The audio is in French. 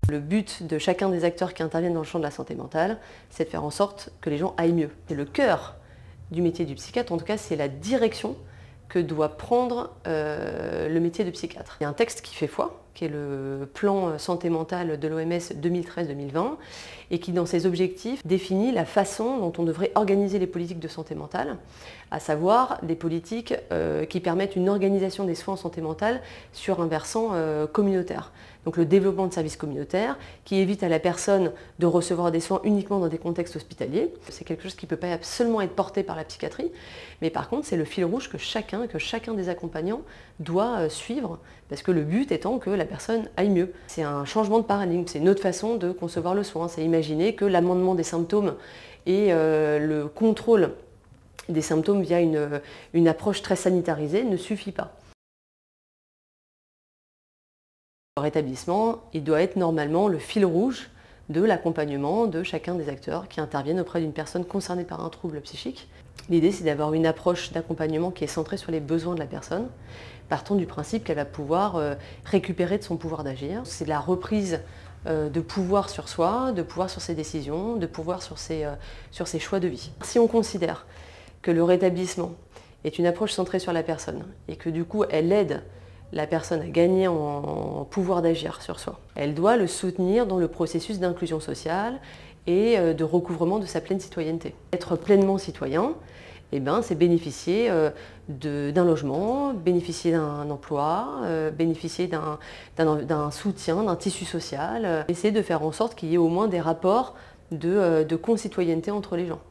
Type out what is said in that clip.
Le but de chacun des acteurs qui interviennent dans le champ de la santé mentale, c'est de faire en sorte que les gens aillent mieux. C'est le cœur du métier du psychiatre, en tout cas c'est la direction que doit prendre le métier de psychiatre. Il y a un texte qui fait foi, qui est le plan santé mentale de l'OMS 2013-2020, et qui, dans ses objectifs, définit la façon dont on devrait organiser les politiques de santé mentale, à savoir des politiques qui permettent une organisation des soins en santé mentale sur un versant communautaire. Donc le développement de services communautaires qui évite à la personne de recevoir des soins uniquement dans des contextes hospitaliers. C'est quelque chose qui ne peut pas seulement être porté par la psychiatrie, mais par contre c'est le fil rouge que chacun des accompagnants doit suivre, parce que le but étant que la personne aille mieux. C'est un changement de paradigme, c'est une autre façon de concevoir le soin, c'est imaginer que l'amendement des symptômes et le contrôle des symptômes via une approche très sanitarisée ne suffit pas. Le rétablissement, il doit être normalement le fil rouge de l'accompagnement de chacun des acteurs qui interviennent auprès d'une personne concernée par un trouble psychique. L'idée, c'est d'avoir une approche d'accompagnement qui est centrée sur les besoins de la personne, partant du principe qu'elle va pouvoir récupérer de son pouvoir d'agir. C'est la reprise de pouvoir sur soi, de pouvoir sur ses décisions, de pouvoir sur ses choix de vie. Si on considère que le rétablissement est une approche centrée sur la personne et que du coup, elle aide la personne à gagner en pouvoir d'agir sur soi, elle doit le soutenir dans le processus d'inclusion sociale et de recouvrement de sa pleine citoyenneté. Être pleinement citoyen, c'est bénéficier d'un logement, bénéficier d'un emploi, bénéficier d'un soutien, d'un tissu social, essayer de faire en sorte qu'il y ait au moins des rapports de concitoyenneté entre les gens.